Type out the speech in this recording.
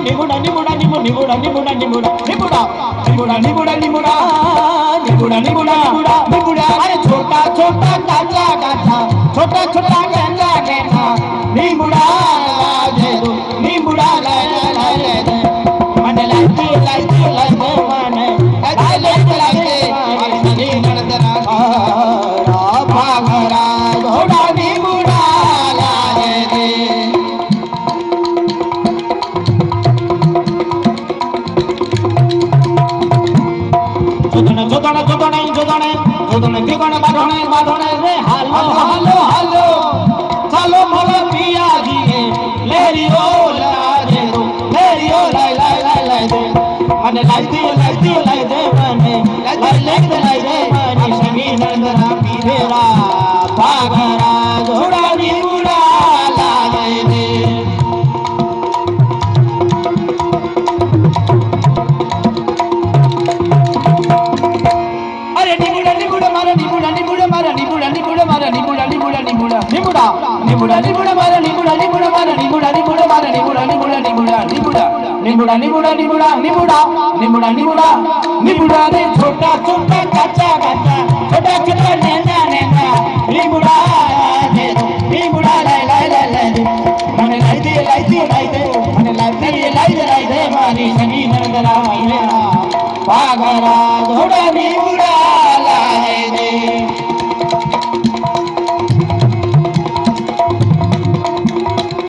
निमुडा निमुडा निमु निमुडा निमुडा निमुडा निमुडा निमुडा निमुडा निमुडा निमुडा निमुडा निमुडा निमुडा अरे छोटा छोटा गाजा गाजा छोटा छोटा गाजा गाजा निमुडा लाजे दो निमुडा लाजे मन लाजे लाजे लाजे मन लाजे लाजे मन नंदना भागरा घोड़ा निमुडा लाजे दे जोदने जोदने जोदने जोदने तिगने बाधने बाधने रे हालो हालो हालो चलो मोरे पिया जी लेरियो लाजे दो लेरियो लाई लाई लाई लाई दे मने लाई दे मने लाई दे मने शमी नंदना पीरेरा पागरा घोड़ा निमुडा लाजे दे निमुडा निमुडा मारा निमुडा निमुडा मारा निमुडा निमुडा मारा निमुडा निमुडा निमुडा निमुडा निमुडा निमुडा निमुडा निमुडा निमुडा निमुडा निमुडा रे छोटा छोटा काचा काचा छोटा छोटा नैना नैना निमुडा दे निमुडा लाई लाई लाई लाई मने लाई दे मने लाई दे मारी सनी नंदना मेरा पागरा घोड़ा निमुडा